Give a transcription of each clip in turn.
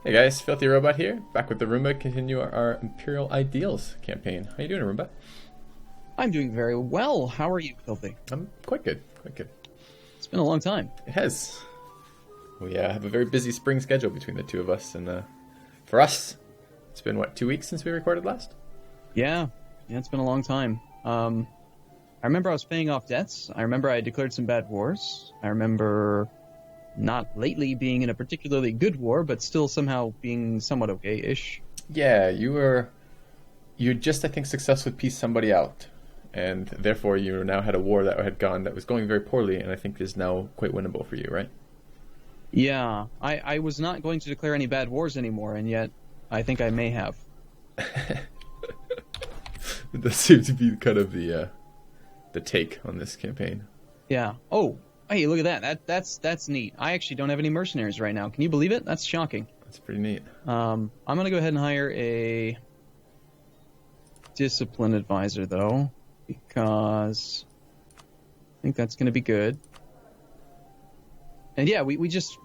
Hey guys, FilthyRobot here, back with Arumba, continue our Imperial Ideals campaign. How you doing, Arumba? I'm doing very well. How are you, Filthy? I'm quite good, quite good. It's been a long time. It has. We have a very busy spring schedule between the two of us, and for us, it's been, what, 2 weeks since we recorded last? Yeah, it's been a long time. I remember I was paying off debts. I remember I declared some bad wars. I remember not lately being in a particularly good war, but still somehow being somewhat okay-ish. Yeah, you just, I think, successfully pieced somebody out, and therefore you now had a war that was going very poorly, and I think is now quite winnable for you, right? Yeah, I was not going to declare any bad wars anymore, and yet I think I may have. It does seem to be kind of the take on this campaign. Yeah. Oh, hey, look at that. That's neat. I actually don't have any mercenaries right now. Can you believe it? That's shocking. That's pretty neat. I'm going to go ahead and hire a discipline advisor, though, because I think that's going to be good. And yeah, we just...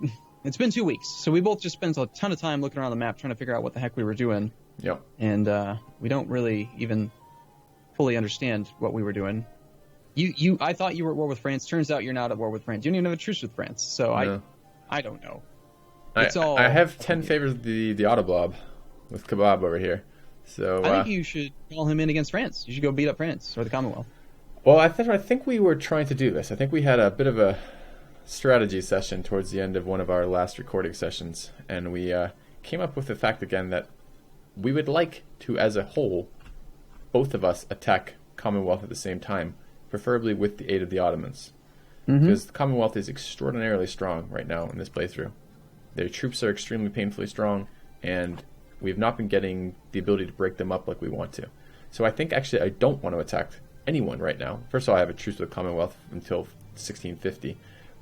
It's been 2 weeks, so we both just spent a ton of time looking around the map trying to figure out what the heck we were doing. Yep. And we don't really even fully understand what we were doing. I thought you were at war with France. Turns out you're not at war with France. You don't even have a truce with France. So no. I don't know. I have 10 favors of the Autoblob with Kebab over here. So I think you should call him in against France. You should go beat up France or the Commonwealth. Well, I think we were trying to do this. I think we had a bit of a strategy session towards the end of one of our last recording sessions, and we came up with the fact again that we would like to, as a whole, both of us attack Commonwealth at the same time, preferably with the aid of the Ottomans. Because the Commonwealth is extraordinarily strong right now in this playthrough. Their troops are extremely painfully strong, and we've not been getting the ability to break them up like we want to. So I think actually I don't want to attack anyone right now. First of all, I have a truce with the Commonwealth until 1650.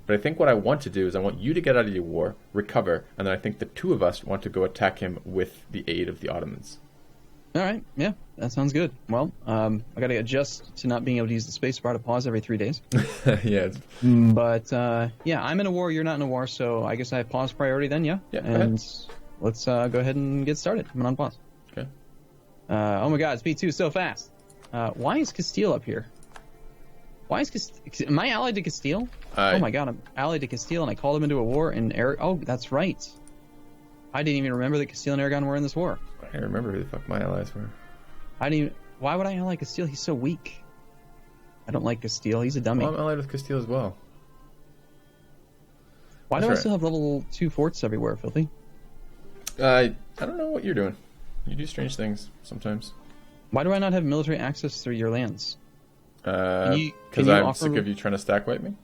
But I think what I want to do is I want you to get out of your war, recover, and then I think the two of us want to go attack him with the aid of the Ottomans. All right, yeah, that sounds good. Well, I got to adjust to not being able to use the space bar to pause every 3 days. Yeah. But, yeah, I'm in a war, you're not in a war, so I guess I have pause priority then, yeah? Yeah, and let's go ahead and get started. I'm on pause. Okay. Oh my god, speed 2 so fast. Why is Castile up here? Why is am I allied to Castile? Oh my god, I'm allied to Castile, and I called him into a war in Oh, that's right. I didn't even remember that Castile and Aragon were in this war. I can't remember who the fuck my allies were. Why would I ally Castile? He's so weak. I don't like Castile. He's a dummy. Well, I'm allied with Castile as well. Why do I still have level 2 forts everywhere, Filthy? I don't know what you're doing. You do strange things sometimes. Why do I not have military access through your lands? Because I'm sick of you trying to stack wipe me.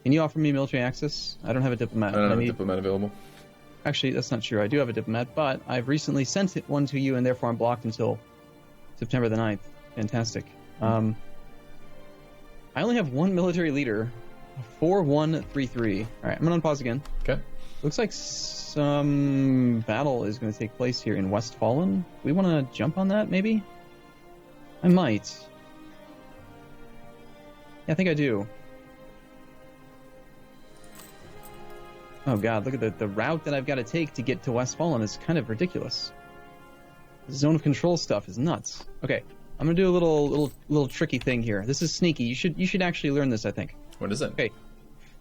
Can you offer me military access? I don't have a diplomat. I don't have a diplomat available. Actually, that's not true. I do have a diplomat, but I've recently sent one to you, and therefore I'm blocked until September the 9th. Fantastic. I only have one military leader. 4133. All right, I'm going to unpause again. Okay. Looks like some battle is going to take place here in Westfalen. We want to jump on that, maybe? I might. Yeah, I think I do. Oh god, look at the route that I've got to take to get to Westfalen is kind of ridiculous. The zone of control stuff is nuts. Okay, I'm gonna do a little tricky thing here. This is sneaky. You should actually learn this, I think. What is it? Okay,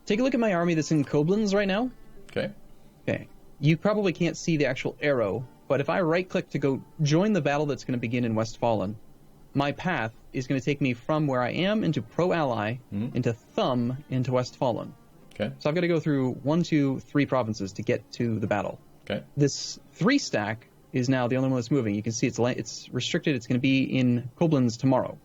take a look at my army that's in Koblenz right now. Okay. Okay, you probably can't see the actual arrow, but if I right-click to go join the battle that's going to begin in Westfalen, my path is going to take me from where I am into Pro-Ally, into Thumb, into Westfalen. Okay. So I've got to go through 1, 2, 3 provinces to get to the battle. Okay. This 3 stack is now the only one that's moving. You can see it's restricted. It's going to be in Koblenz tomorrow.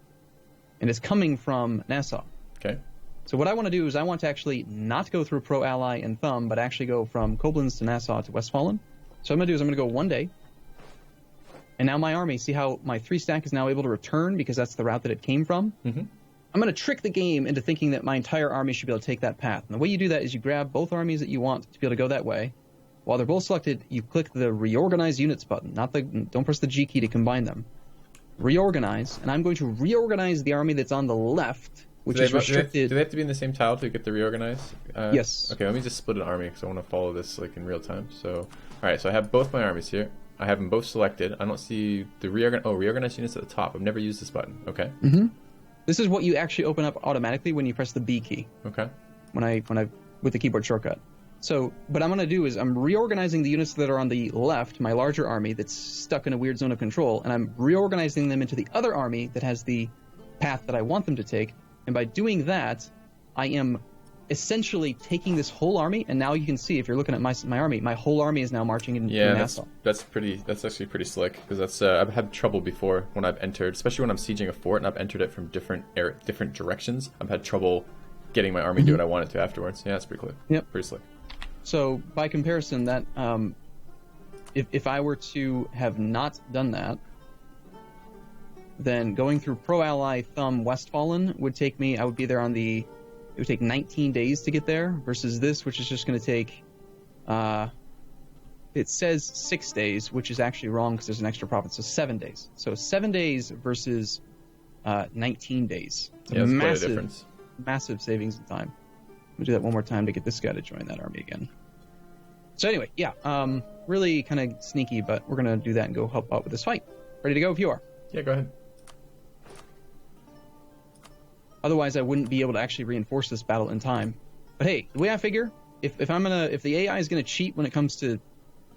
And it's coming from Nassau. Okay. So what I want to do is I want to actually not go through Pro-Ally and Thumb, but actually go from Koblenz to Nassau to Westfalen. So what I'm going to do is I'm going to go 1 day. And now my army, see how my 3 stack is now able to return because that's the route that it came from? Mm-hmm. I'm going to trick the game into thinking that my entire army should be able to take that path. And the way you do that is you grab both armies that you want to be able to go that way. While they're both selected, you click the Reorganize Units button. Don't press the G key to combine them. Reorganize, and I'm going to reorganize the army that's on the left which is restricted. Do they have to be in the same tile to get the reorganize? Yes. Okay, let me just split an army because I want to follow this like in real time. So, all right, so I have both my armies here. I have them both selected. I don't see the reorganize units at the top. I've never used this button. Okay. Mm-hmm. This is what you actually open up automatically when you press the B key. Okay. When I with the keyboard shortcut. So, what I'm going to do is I'm reorganizing the units that are on the left, my larger army that's stuck in a weird zone of control, and I'm reorganizing them into the other army that has the path that I want them to take. And by doing that, I am essentially taking this whole army, and now you can see if you're looking at my army, my whole army is now marching in Nassau. That's actually pretty slick because that's I've had trouble before when I've entered, especially when I'm sieging a fort and I've entered it from different directions. I've had trouble getting my army to do what I want it to afterwards. Yeah, that's pretty cool. Yep. Pretty slick. So by comparison, that if I were to have not done that, then going through Pro Ally Thumb Westfalen would take me. I would be there it would take 19 days to get there versus this, which is just going to take. It says 6 days, which is actually wrong because there's an extra province. So 7 days. So 7 days versus 19 days. Yeah, that's quite a difference. Massive savings in time. We'll do that one more time to get this guy to join that army again. So anyway, yeah, really kind of sneaky, but we're going to do that and go help out with this fight. Ready to go if you are? Yeah, go ahead. Otherwise, I wouldn't be able to actually reinforce this battle in time. But hey, the way I figure, if the AI is going to cheat when it comes to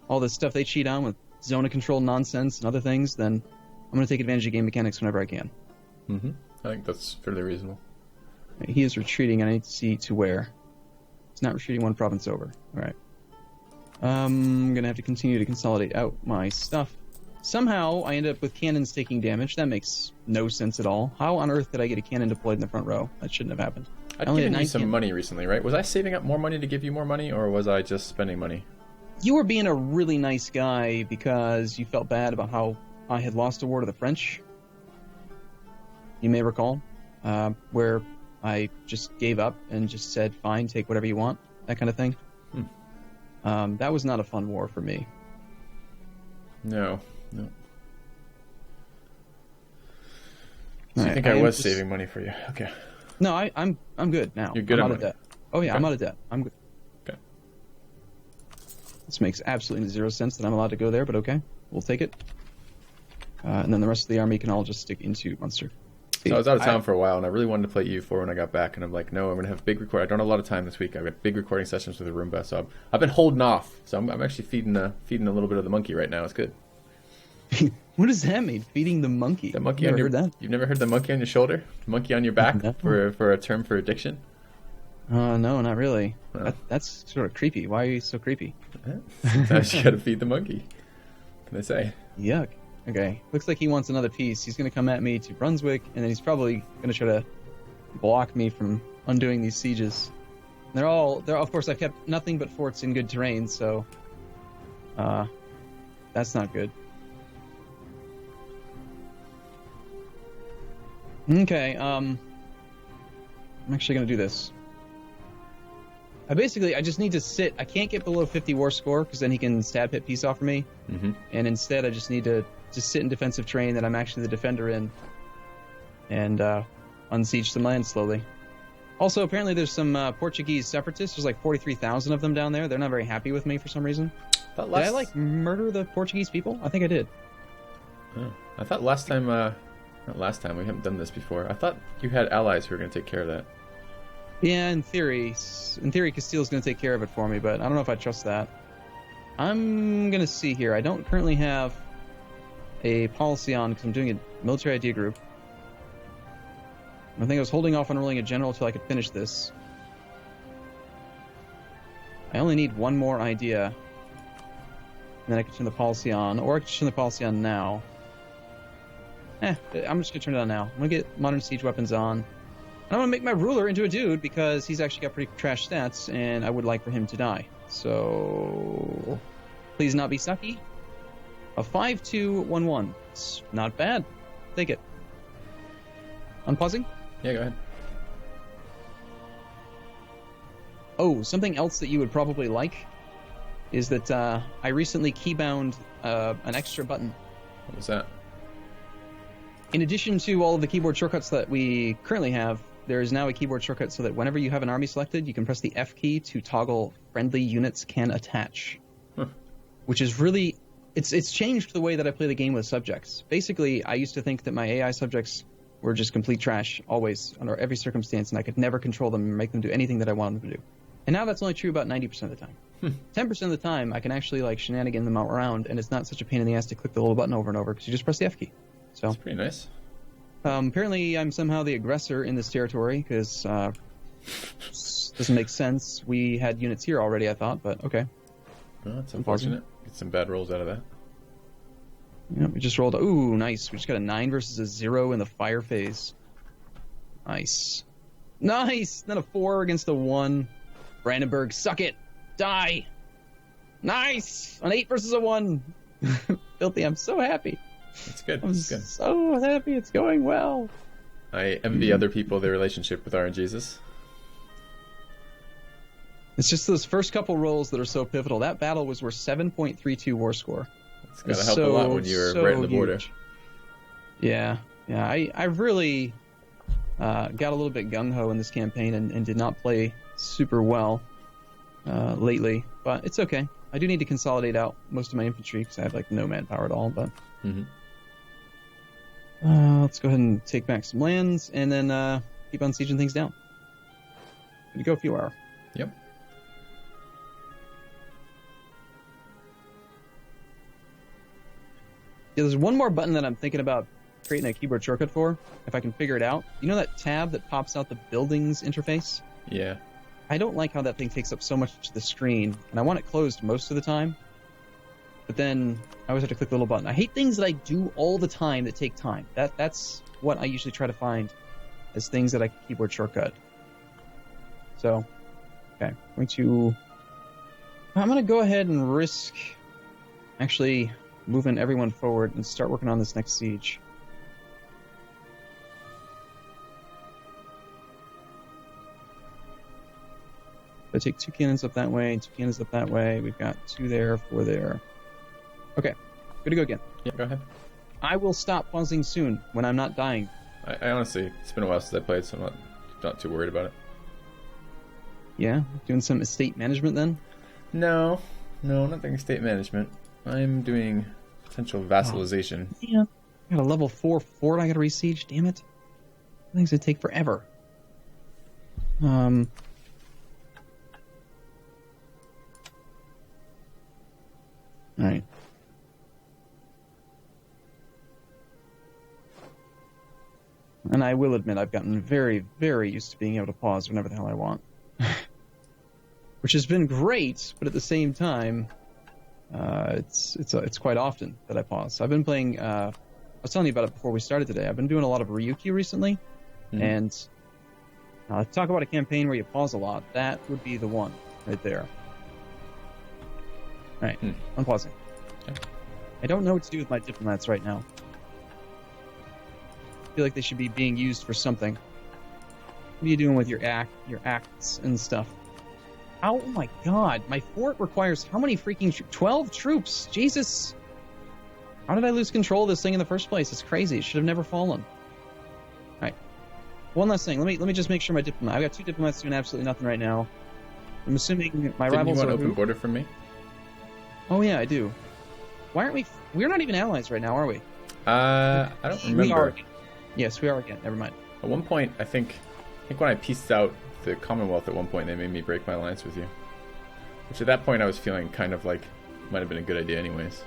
all this stuff they cheat on with zone of control nonsense and other things, then I'm going to take advantage of game mechanics whenever I can. Mm-hmm. I think that's fairly reasonable. He is retreating, and I need to see to where. He's not retreating one province over. All right. I'm going to have to continue to consolidate out my stuff. Somehow, I end up with cannons taking damage. That makes no sense at all. How on earth did I get a cannon deployed in the front row? That shouldn't have happened. I'd given you some money recently, right? Was I saving up more money to give you more money, or was I just spending money? You were being a really nice guy because you felt bad about how I had lost a war to the French. You may recall, where I just gave up and just said, fine, take whatever you want, that kind of thing. That was not a fun war for me. No. So I think I was saving money for you. Okay. No, I'm good now. You're good. I'm out of debt. Oh yeah, okay. I'm out of debt. I'm good. Okay. This makes absolutely zero sense that I'm allowed to go there, but okay, we'll take it. And then the rest of the army can all just stick into Munster. So I was out of town for a while, and I really wanted to play EU4 when I got back, and I'm like, no, I'm going to have big I don't have a lot of time this week. I've got big recording sessions with Arumba, so I've been holding off. So I'm actually feeding a little bit of the monkey right now. It's good. What does that mean? Feeding the monkey? The monkey on your that? You've never heard the monkey on your shoulder? The monkey on your back for a term for addiction? No, not really. Well, that's sort of creepy. Why are you so creepy? Sometimes you got to feed the monkey. What can I say? Yuck. Okay, looks like he wants another piece. He's going to come at me to Brunswick, and then he's probably going to try to block me from undoing these sieges. They're all, of course, I've kept nothing but forts in good terrain, so that's not good. Okay, I'm actually going to do this. I just need to sit. I can't get below 50 war score, because then he can stab hit peace offer me. Mm-hmm. And instead, I just need to just sit in defensive terrain that I'm actually the defender in, and unsiege some land slowly. Also, apparently there's some Portuguese separatists. There's like 43,000 of them down there. They're not very happy with me for some reason. Did I murder the Portuguese people? I think I did. Oh. I thought last time, not last time, we haven't done this before. I thought you had allies who were going to take care of that. Yeah, in theory Castile's going to take care of it for me, but I don't know if I trust that. I'm going to see here. I don't currently have a policy on, because I'm doing a military idea group. I think I was holding off on rolling a general until I could finish this. I only need one more idea, and then I can turn the policy on, or I can turn the policy on now. I'm just going to turn it on now. I'm going to get modern siege weapons on. And I'm going to make my ruler into a dude, because he's actually got pretty trash stats, and I would like for him to die. So, please not be sucky. A 5-2-1-1. It's not bad. Take it. Unpausing? Yeah, go ahead. Oh, something else that you would probably like is that I recently keybound an extra button. What was that? In addition to all of the keyboard shortcuts that we currently have, there is now a keyboard shortcut so that whenever you have an army selected, you can press the F key to toggle friendly units can attach. Which is really... It's changed the way that I play the game with subjects. Basically, I used to think that my AI subjects were just complete trash, always, under every circumstance, and I could never control them and make them do anything that I wanted them to do. And now that's only true about 90% of the time. 10% of the time, I can actually like shenanigan them out around, and it's not such a pain in the ass to click the little button over and over, because you just press the F key. So that's pretty nice. Apparently, I'm somehow the aggressor in this territory, because doesn't make sense. We had units here already, I thought, but okay. Well, that's unfortunate. Get some bad rolls out of that. Yeah, we just rolled. Ooh, nice. We just got a 9 versus a 0 in the fire phase. Nice. Nice! Not a 4 against a 1. Brandenburg, suck it! Die! Nice! An 8 versus a 1. Filthy, I'm so happy. That's good. I'm That's good. so happy. It's going well. I envy other people their relationship with RNGs. It's just those first couple rolls that are so pivotal. That battle was worth 7.32 war score. It's got to help a lot when you're right on the border. Huge. Yeah. I really got a little bit gung-ho in this campaign and did not play super well lately. But it's okay. I do need to consolidate out most of my infantry because I have like no manpower at all. But let's go ahead and take back some lands and then keep on sieging things down. Good to go, few hour. Yep. Yeah, there's one more button that I'm thinking about creating a keyboard shortcut for, if I can figure it out. You know that tab that pops out the buildings interface? Yeah. I don't like how that thing takes up so much of the screen, and I want it closed most of the time. But then I always have to click the little button. I hate things that I do all the time that take time. That's what I usually try to find as things that I can keyboard shortcut. So, okay, I'm going to go ahead and risk actually moving everyone forward and start working on this next siege. I take 2 cannons up that way, 2 cannons up that way. We've got 2 there, 4 there. Okay, good to go again. Yeah, go ahead. I will stop pausing soon when I'm not dying. I honestly, it's been a while since I played, so I'm not too worried about it. Yeah, doing some estate management then? No, not doing estate management. I'm doing potential vassalization. Oh, yeah, I got a level 4 fort I gotta re-siege, damn it. Things that take forever. Alright. And I will admit I've gotten very, very used to being able to pause whenever the hell I want. Which has been great, but at the same time, it's quite often that I pause. So I've been playing. I was telling you about it before we started today. I've been doing a lot of Ryuki recently, and talk about a campaign where you pause a lot. That would be the one right there. All right, I'm pausing. Okay. I don't know what to do with my diplomats right now. I feel like they should be being used for something. What are you doing with your acts and stuff? Oh my god, my fort requires how many freaking 12 troops? Jesus! How did I lose control of this thing in the first place? It's crazy. It should have never fallen. Alright. One last thing. Let me just make sure my diplomat... I've got 2 diplomats doing absolutely nothing right now. I'm assuming my rivals are... Didn't you want open border from me? Oh yeah, I do. Why aren't we... We're not even allies right now, are we? I don't remember. We are again. Yes, we are again. Never mind. At one point, I think when I pieced out the Commonwealth, at one point they made me break my alliance with you. Which at that point I was feeling kind of like might have been a good idea anyways.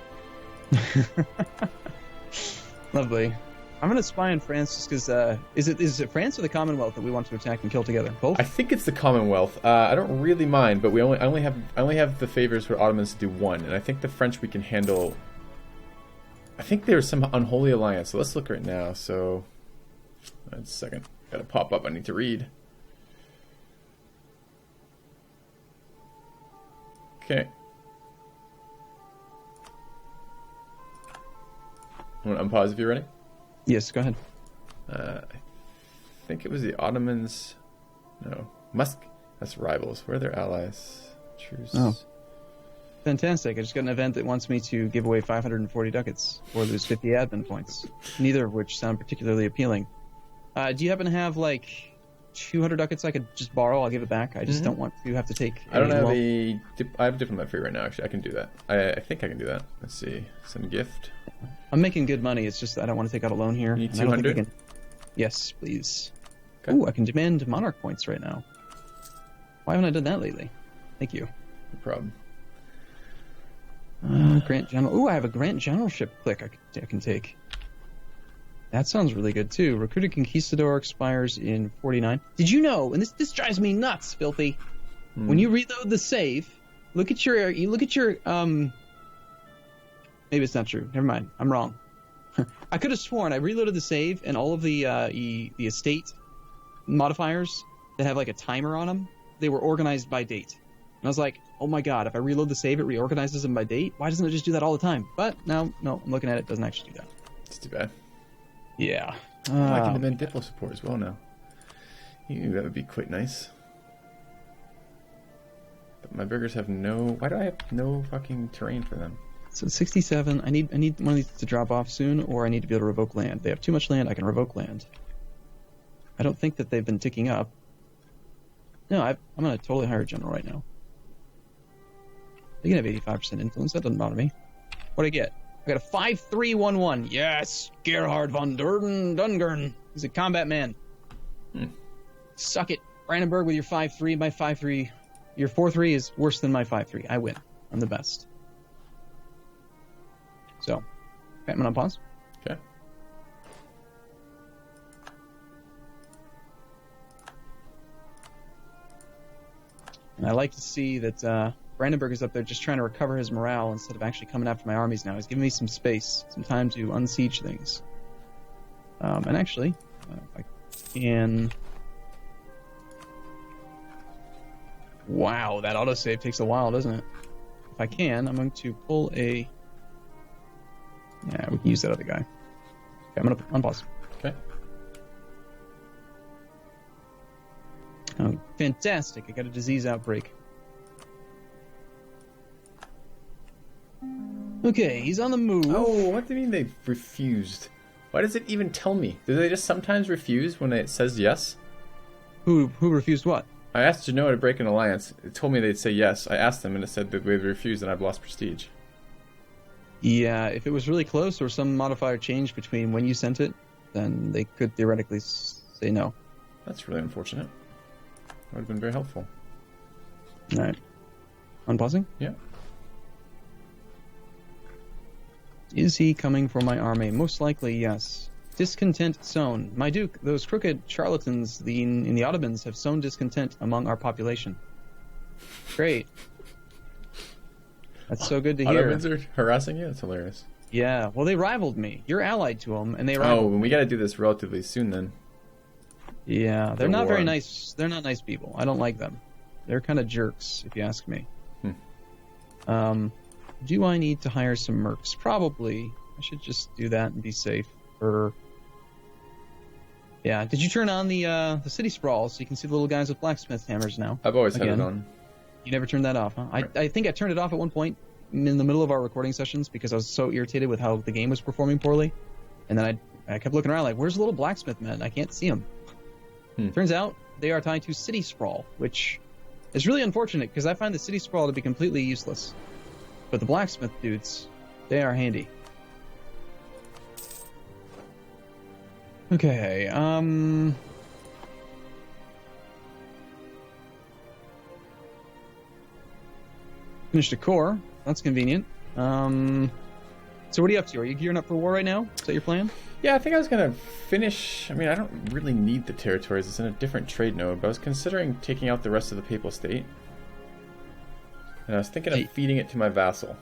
Lovely. I'm gonna spy on France just because is it France or the Commonwealth that we want to attack and kill together? Both? I think it's the Commonwealth. I don't really mind, but I only have the favors where Ottomans do 1, and I think the French we can handle. I think there's some unholy alliance, so let's look right now. So, a second, gotta pop up. I need to read. Okay. I'm gonna unpause if you're ready. Yes, go ahead. I think it was the Ottomans. No, that's rivals. Where are their allies? Truce. Oh. Fantastic. I just got an event that wants me to give away 540 ducats or lose 50 admin points, neither of which sound particularly appealing. Do you happen to have, like, 200 ducats I could just borrow. I'll give it back. I just don't want to have to take. I don't have I have a diplomat free right now. Actually, I can do that. I think I can do that. Let's see. Send gift. I'm making good money. It's just that I don't want to take out a loan here. You need 200. Yes, please. Okay. Ooh, I can demand monarch points right now. Why haven't I done that lately? Thank you. No problem. Grant general. Ooh, I have a grant generalship click I can take. That sounds really good too. Recruited conquistador expires in 49. Did you know? And this drives me nuts, Filthy. When you reload the save, look at your maybe it's not true. Never mind. I'm wrong. I could have sworn I reloaded the save and all of the estate modifiers that have like a timer on them, they were organized by date. And I was like, oh my god, if I reload the save, it reorganizes them by date? Why doesn't it just do that all the time? But no, I'm looking at it, doesn't actually do that. It's too bad. Yeah. I can demand Diplo support as well now. That would be quite nice. But my burgers have no... Why do I have no fucking terrain for them? So 67, I need one of these to drop off soon, or I need to be able to revoke land. They have too much land, I can revoke land. I don't think that they've been ticking up. No, I'm going to totally hire a general right now. They can have 85% influence, that doesn't bother me. What do I get? I got a 5-3-1-1. Yes, Gerhard von Dungern. He's a combat man. Suck it. Brandenburg with your 5-3, my 5-3. Your 4-3 is worse than my 5-3. I win. I'm the best. So, okay, I'm going to pause. Okay. And I like to see that Brandenburg is up there just trying to recover his morale instead of actually coming after my armies now. He's giving me some space, some time to unsiege things. And actually, if I can... Wow, that autosave takes a while, doesn't it? If I can, I'm going to pull a... Yeah, we can use that other guy. Okay, I'm going to unpause. Okay. Oh, fantastic. I got a disease outbreak. Okay, he's on the move. Oh, what do you mean they refused? Why does it even tell me? Do they just sometimes refuse when it says yes? Who refused what? I asked Genoa to break an alliance. It told me they'd say yes. I asked them and it said that they'd refused and I've lost prestige. Yeah, if it was really close or some modifier changed between when you sent it, then they could theoretically say no. That's really unfortunate. That would have been very helpful. Alright. Unpausing? Yeah. Is he coming for my army? Most likely, yes. Discontent sown. My duke, those crooked charlatans in the Ottomans have sown discontent among our population. Great. That's so good to hear. Ottomans are harassing you? That's hilarious. Yeah, well, they rivaled me. You're allied to them, and they rivaled me. We gotta do this relatively soon, then. Yeah, they're not very nice. They're not nice people. I don't like them. They're kind of jerks, if you ask me. Do I need to hire some mercs? Probably. I should just do that and be safe. Yeah. Did you turn on the city sprawl so you can see the little guys with blacksmith hammers now? I've always had it on. You never turned that off, huh? I think I turned it off at one point in the middle of our recording sessions because I was so irritated with how the game was performing poorly. And then I kept looking around like, where's the little blacksmith men? I can't see them. Turns out they are tied to city sprawl, which is really unfortunate because I find the city sprawl to be completely useless. But the blacksmith dudes, they are handy. Okay, finished a core. That's convenient. So what are you up to? Are you gearing up for war right now? Is that your plan? Yeah, I think I was going to finish... I mean, I don't really need the territories. It's in a different trade node, but I was considering taking out the rest of the Papal State. And I was thinking of feeding it to my vassal.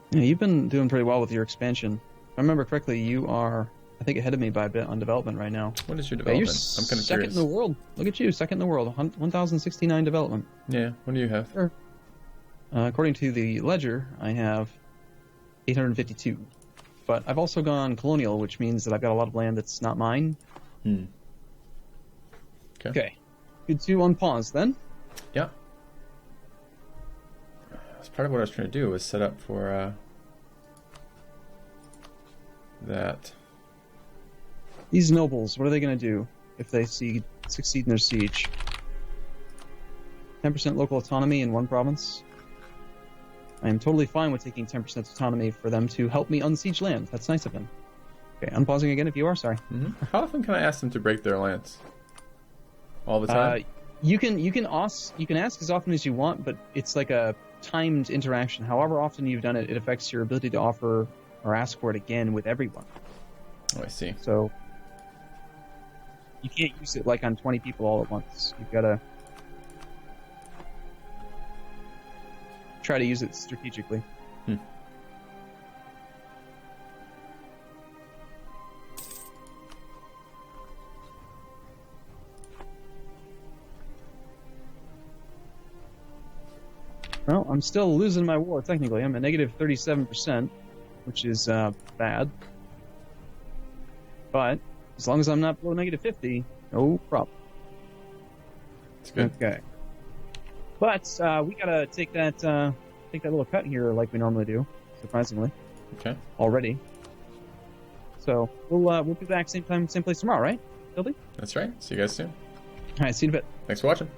Yeah, you've been doing pretty well with your expansion. If I remember correctly, you are, I think, ahead of me by a bit on development right now. What is your development? You're I'm kind of second curious. in the world. Look at you, second in the world. 1,069 development. Yeah, what do you have? Sure. According to the ledger, I have 852. But I've also gone colonial, which means that I've got a lot of land that's not mine. Okay. Good to unpause then. Yeah. That's part of what I was trying to do, was set up for that. These nobles, what are they going to do? if they succeed in their siege. 10% local autonomy in one province. I am totally fine with taking 10% autonomy for them to help me unsiege land. That's nice of them. Okay, unpausing again if you are, sorry. Mm-hmm. How often can I ask them to break their lance? All the time? You can ask as often as you want, but it's like a timed interaction. However often you've done it, it affects your ability to offer or ask for it again with everyone. Oh, I see. So you can't use it like on 20 people all at once. You've got to try to use it strategically. Well, I'm still losing my war, technically. I'm at negative 37%, which is bad. But as long as I'm not below negative 50, no problem. It's good. Okay. But we gotta take that little cut here like we normally do, surprisingly. Okay. Already. So we'll be back same time, same place tomorrow, right, Filthy? That's right. See you guys soon. All right, see you in a bit. Thanks for watching.